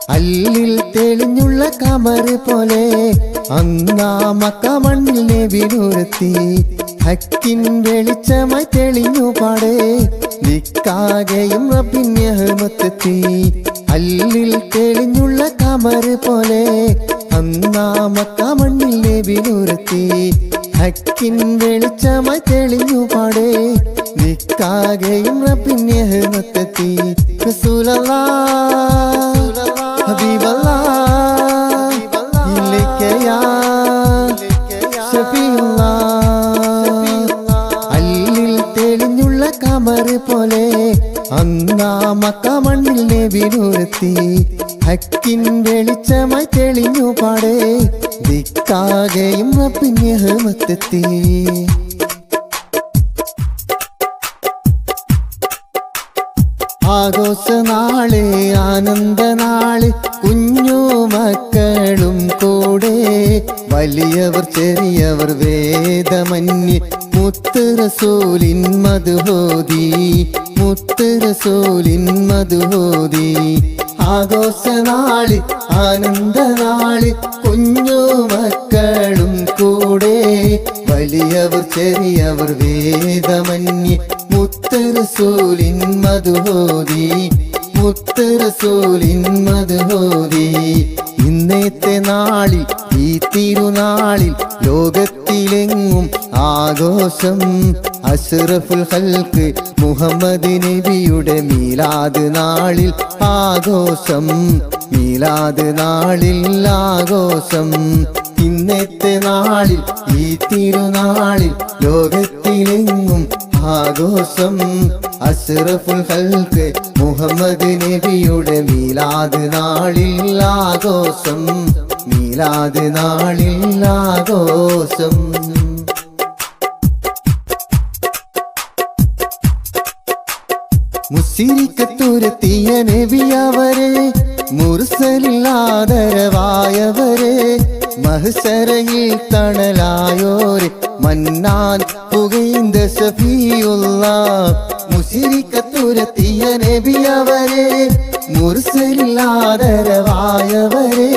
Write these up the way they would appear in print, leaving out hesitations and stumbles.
അല്ലിൽ തെളിഞ്ഞുള്ള കമറ് പോലെ അന്നാ മക്ക മണ്ണിൽ നബിനുരത്തി ഹക്കിൻ വെളിച്ചമായി തെളിഞ്ഞു പാടേ നിക്കാകെയും റബ്ബിന്റെ റഹ്മത്തെത്തി. അല്ലിൽ തെളിഞ്ഞുള്ള കമറ് പോലെ അന്നാ മക്ക മണ്ണിൽ നബിനുരത്തി ഹക്കിൻ വെളിച്ചമായി തെളിഞ്ഞു പാടേ നിക്കാകെയും റബ്ബിന്റെ റഹ്മത്തെത്തി. റസൂലല്ലാഹ് ഹബീബല്ലാഹ് ഇലൈക യാ ശഫീഉല്ലാഹ്. അല്ലിൽ തെളിഞ്ഞുള്ള കമറ് പോലെ അന്നാ മക്ക മണ്ണിൽ നബിനുരത്തി ഹക്കിൻ വെളിച്ചമായി തെളിഞ്ഞു പാടേ ദിക്കാകെയും റബ്ബിന്റെ റഹ്മത്തെത്തി. ആഘോഷനാള് ആനന്ദനാള് കുഞ്ഞു മക്കളും കൂടെ വലിയവർ ചെറിയവർ വേദമന്യേ മുത്ത് റസൂലിൻ മദ്ഹോദി മുത്ത് റസൂലിൻ മദ്ഹോദി. ആഘോഷനാള് ആനന്ദനാള് കുഞ്ഞു മക്കളും കൂടെ വലിയവർ ചെറിയവർ വേദമന്യേ മുത്ത് റസൂലിൻ മദ്ഹോദി മുത്ത് റസൂലിൻ മദ്ഹോദി. ഇന്നത്തെ നാളിൽ ഈ തിരുനാളിൽ ലോകത്തിലെങ്ങും ആഘോഷം അഷ്റഫുൽ ഖൽഖ് മുഹമ്മദ് നബിയുടെ മീലാദ് നാളിൽ ആഘോഷം മീലാദ് നാളിൽ ആഘോഷം. ഇന്നത്തെ നാളിൽ ഈ തിരുനാളിൽ ലോകത്തിലെങ്ങും ആഘോഷം അഷ്റഫുൽ ഖൽഖ് മുഹമ്മദ് നബിയുടെ മീലാദ് നാളിൽ ആഘോഷം മീലാദ് നാളിൽ ആഘോഷം. മുസ്രിക്കത്തുരത്തിയ നബിയവരെ മുർസലിൽ ആദരവായവരെ മഹ്ശറയിൽ തണലായോരെ മന്നാൻ പുകൈന്ദ ശഫീഉല്ലാഹ്. മുസ്രിക്കത്തുരത്തിയ നബിയവരെ മുർസലിൽ ആദരവായവരെ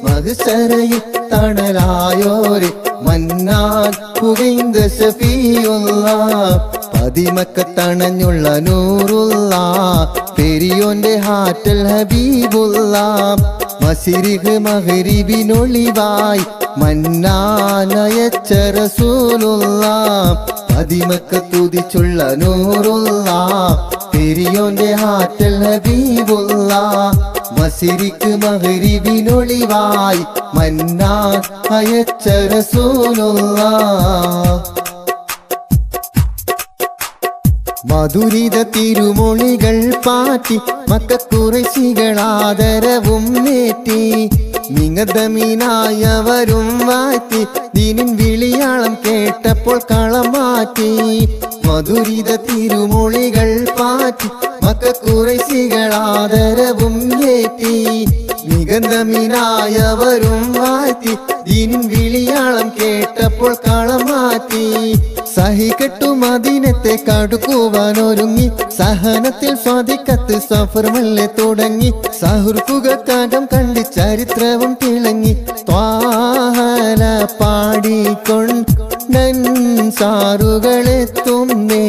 മഹ്ശറയിൽ തണലായോരെ മന്നാൻ പുകൈന്ദ ശഫീഉല്ലാഹ്. പതിമക്കത്തണഞ്ഞുള്ള നൂറുല്ലാഹ് പെരിയോന്റെ ഹാറ്റൽ ഹബീബുല്ലാഹ്. മശരിഖ് മഗ്രിബിനൊളിവായി മന്നാനയച്ച റസൂലുള്ളാഹ്. പതിമക്കത്തുദിച്ചുള്ള നൂറുല്ലാഹ് പെരിയോന്റെ ഹാറ്റൽ ഹബീബുല്ലാഹ്. മശരിഖ് മഗ്രിബിനൊളിവായി മന്നാൻ അയച്ച റസൂലുള്ളാഹ്. മധുരിത തിരുമൊഴികൾ പാറ്റി മക്കക്കുറശികൾ ആദരവും നേറ്റി മിങ്ങതമീനായവരും വാറ്റി ദീനിൻ വിളിയാളം കേട്ടപ്പോൾ കളം മാറ്റി. മധുരിത തിരുമൊഴികൾ പാറ്റി മക്കക്കുറശികൾ ആദരവും ഏറ്റി മികന്തമീനായവരും വാറ്റി ദീനിൻ വിളിയാളം കേട്ടപ്പോൾ കളം മാറ്റി. സഹികെട്ടു മദീനത്തെ കടുക്കുവാനൊരുങ്ങി സഹനത്തിൽ സ്വാദിക്കത്ത് സഫർ മെല്ലെ തുടങ്ങി. സഹൃക്കുകാകം കണ്ടി ചരിത്രവും തിളങ്ങി ത്വാഹല പാടിക്കൊണ്ടൻ സാറുകളെത്തുന്നേ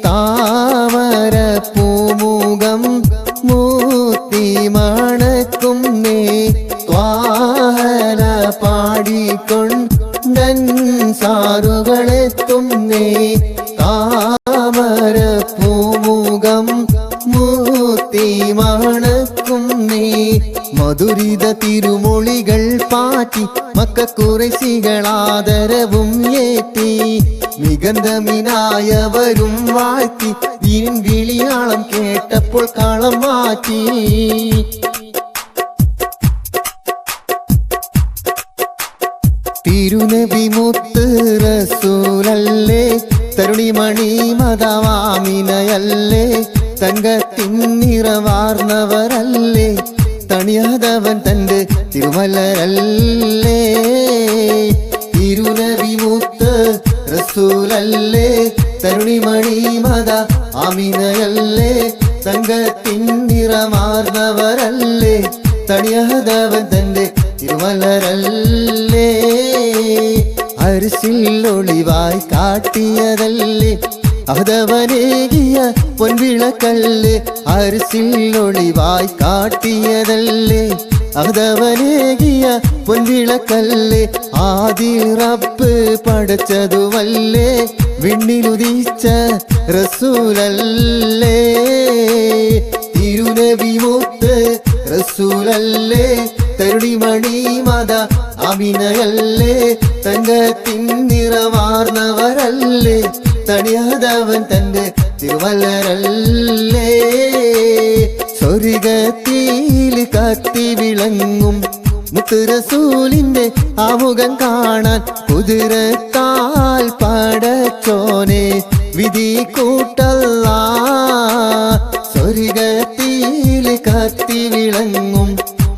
താമര പൂമുഖം മൂത്തി മണക്കുന്നേ. ത്വാഹല പാടിക്കൊണ്ടൻ സാറുകളെത്തുന്നേ താമര പൂമുഖം മൂത്തി മണക്കുന്നേ. മധുരിത തിരുമൊഴികൾ പാറ്റി മക്കക്കുറശികൾ ആദരവും ഏറ്റി മികന്തമിനായവരും വാഴ്ത്തി ദീനിൻ വിളിയാളം കേട്ടപ്പോൾ കളം മാറ്റി. തിരുനബി മുത്ത് റസൂലല്ലേ തരുണിമണി മദവാമിനയല്ലേ തങ്കത്തിൻ നിറവാർന്നവരല്ലേ തണിയാതവൻ തന്റെ തിരുമലരല്ലേ. തിരുനബി മുത്ത് റസൂലല്ലേ തരുണിമണി മദ ആമിനയല്ലേ തങ്കത്തിൻ നിറമാർന്നവരല്ലേ തണിയാതവൻ തന്റെ തിരുമലരല്ലേ അരിശിൽ ഒളിവായി കാട്ടിയതല്ലേ അതവനേകിയ പൊൻവിളക്കല്ലേ അരിശിൽ ഒളിവായി കാട്ടിയതല്ലേ അതവനേകിയ പൊൻവിളക്കല്ലേ ആദി റബ്ബ് പടച്ചതുവല്ലേ വിണ്ണിലുദിച്ച റസൂലല്ലേ തിരുനബി മുത്ത് റസൂലല്ലേ തരുണിമണി മത അഭിനയല്ലേ തങ്കത്തിൻ നിറമാർന്നവരല്ലേ തണിയാതവൻ തന്റെ തിരുമലരല്ലേ സ്വർഗത്തിൽ കത്തി വിളങ്ങും മുത്ത് റസൂലിന്റെ ആമുഖം കാണാൻ കുതിരത്താൽ പടച്ചോനെ വിധി കൂട്ടല്ലാ സ്വർഗത്തിൽ കത്തി വിളങ്ങും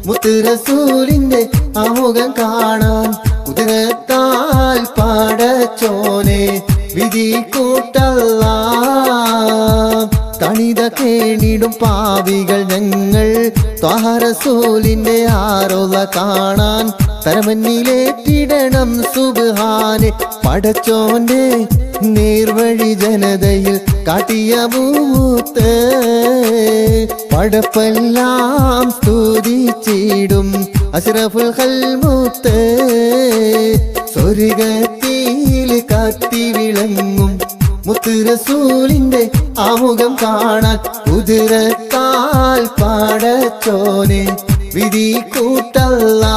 മുത്ത് റസൂലിന്റെ ആമുഖം കാണാൻ കുതിരത്താൽ പടച്ചോനെ വിധി കൂട്ടല്ലാ തണിത കേണിടും പാവികൾ ഞങ്ങൾ ത്വാഹ റസൂലിന്റെ ആരോള കാണാൻ തരമന്നിലേറ്റിടണം സുബ്ഹാനെ പടച്ചോന്റെ നേർവഴി ജനതയിൽ കാട്ടിയ മൂത്ത് പടപ്പെല്ലാം സ്തുതിച്ചിടും അഷ്റഫുൽ ഖൽമുത്ത് സ്വർഗത്തിൽ കത്തി വിളങ്ങും മുത്ത് റസൂലിന്റെ ആമുഖം കാണാൻ കുതിരത്താൽ പടച്ചോനെ വിധി കൂട്ടല്ലാ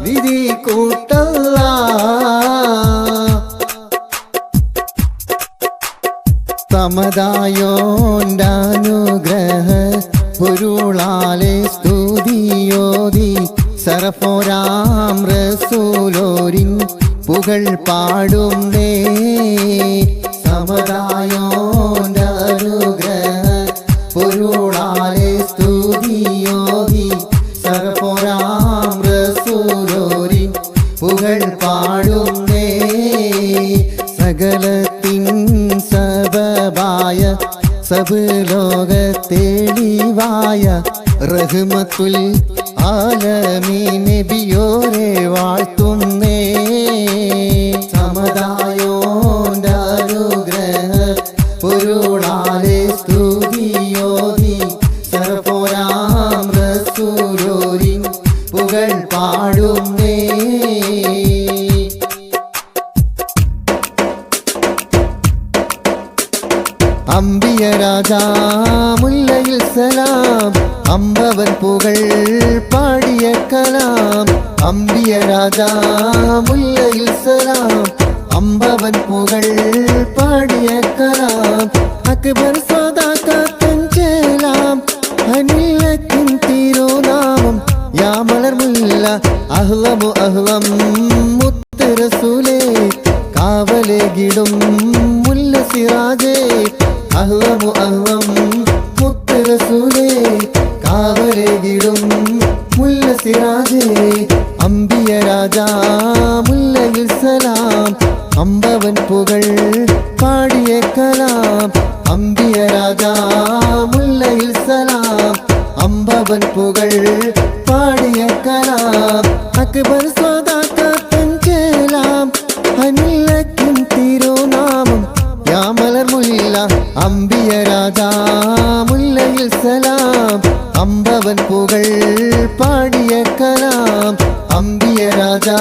വിധി കൂട്ടല്ലാ സമതായോണ്ടാനുഗ്രഹ പൊരുളാലെ സ്തുതിയോതി സറഫോരാം റസൂലോരിൻ പുകൾ പാടുന്നേ സമതായോണ്ടാനുഗ്രഹ പൊരുളാലെ സ്തുതിയോതി സറഫോരാം റസൂലോരിൻ പുകൾ പാടുന്നേ സകലത്തിൻ സബബായ സബ് ലോകത്തെളിവായ റഹ്മത്തുൽ ആലമീൻ നബിയോരെ വാഴ്ത്തുന്നേ സമതായോണ്ടാനുഗ്രഹ പൊരുളാലെ സ്തുതിയോതി സർഫോരാം റസൂലോരിൻ പുകൾ പാടുന്നേ അമ്പിയ രാജാ മുല്ലയിൽ സലാം അമ്പവൻ പുകൾ പാടിയ കലാം അമ്പിയ രാജാ മുല്ലയിൽ സലാം അമ്പവൻ പുകൾ പാടിയ കലാം അക്ബർ സദാകത്തൻ ചേലാം അനിലത്തിൻ തിരുനാമം യാ മലർമുല്ല അഹ്ലമു അഹ്ലം മുത്ത് റസൂലേ കാവലേകിടും മുല്ല സിറാജേ അഹ്ലമു അഹ്ലം മുത്ത് റസൂലേ കാവലേകിടും മുല്ല സിറാജേ അമ്പിയ രാജാ മുല്ലയിൽ സലാം അമ്പവൻ പുകൾ പാടിയ കലാം അമ്പിയ രാജാ മുല്ലയിൽ സലാം അമ്പവൻ പുകൾ പാടിയ കലാം അക്ബർ സദാകത്തൻ ചേലാം അനിലത്തിൻ തിരുനാമം യാ മലർമുല്ല അമ്പിയ രാജാ മുല്ലയിൽ സലാം അമ്പവൻ പുകൾ പാടിയ കലാം അമ്പിയ രാജാ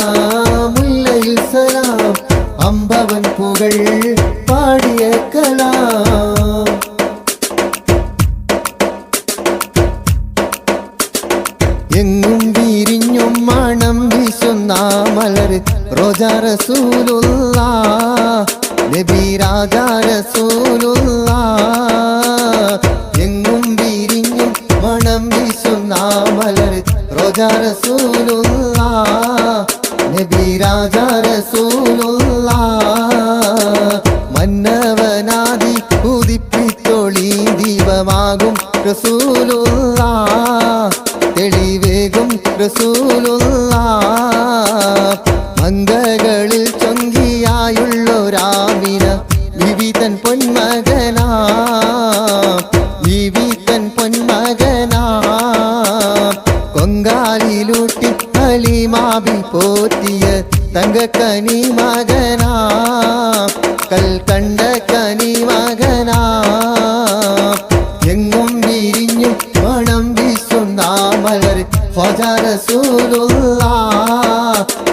മുല്ലയിൽ സലാം അമ്പവൻ പുകൾ പാടിയ കലാം എങ്ങും വിരിഞ്ഞും മണം വീശുന്ന മലർ റോജാ റസൂലുള്ള നബി രാജാ റസൂലുള്ള എങ്ങും വിരിഞ്ഞും മണം വീശുന്ന മലർ റോജാ റസൂലുള്ള നബി രാജാ റസൂലുള്ള മന്നവനാദി ഉദിപ്പിത്തൊളി ദീപമാകും റസൂലുള്ള തെളിവേകും റസൂലുള്ള മംഗകളിൽ ചൊങ്കിയായുള്ളൊരാമിന വിവിധൻ പൊന്മകനാ വിവിധൻ പൊന്മകനാ തങ്കക്കനി മകനാ കൽക്കണ്ട കനി മകനാ എങ്ങും വിരിഞ്ഞും മണം വീശുന്ന മലർ ഖ്വാജാ റസൂലുള്ളാഹ്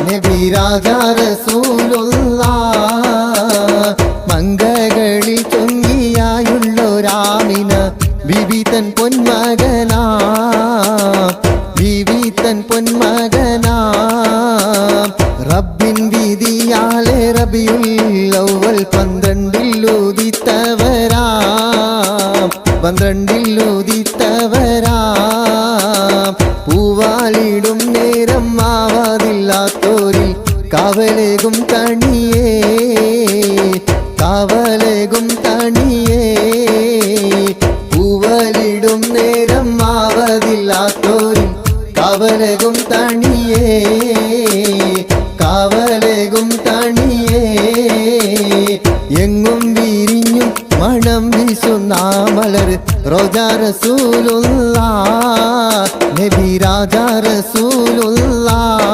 നബി രാജാ റസൂലുള്ളാഹ് മങ്കകളിൽ ചൊങ്കിയായുള്ളൊരാമിന ബീബി തൻ പൊന്മകനാ ബീബി തൻ പൊന്മകനാ റബ്ബിൻ വിധിയാലെ റബിയുൽ അവ്വൽ 12 ഉദിത്തവരാ 12 ഉദിത്തവരാ പൂവാലിടും നേരം ആവാതില്ലാത്തോരിൽ കാവലേകും തണിയേ കാവലേകും തണിയേ പൂവലിടും നേരം ആവതില്ലാത്തോരിൽ കാവലേകും തണിയേ കാവലേകും തണിയേ എങ്ങും വിരിഞ്ഞും മണം വീശുന്ന മലർ റോജാ റസൂലുള്ളാഹ് നബി രാജാ റസൂലുള്ളാഹ്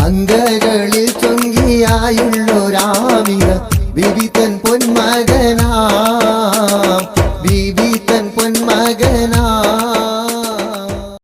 അങ്കകളിൽ ചൊങ്കിയായുള്ളൊരാമിന ബിബി തൻ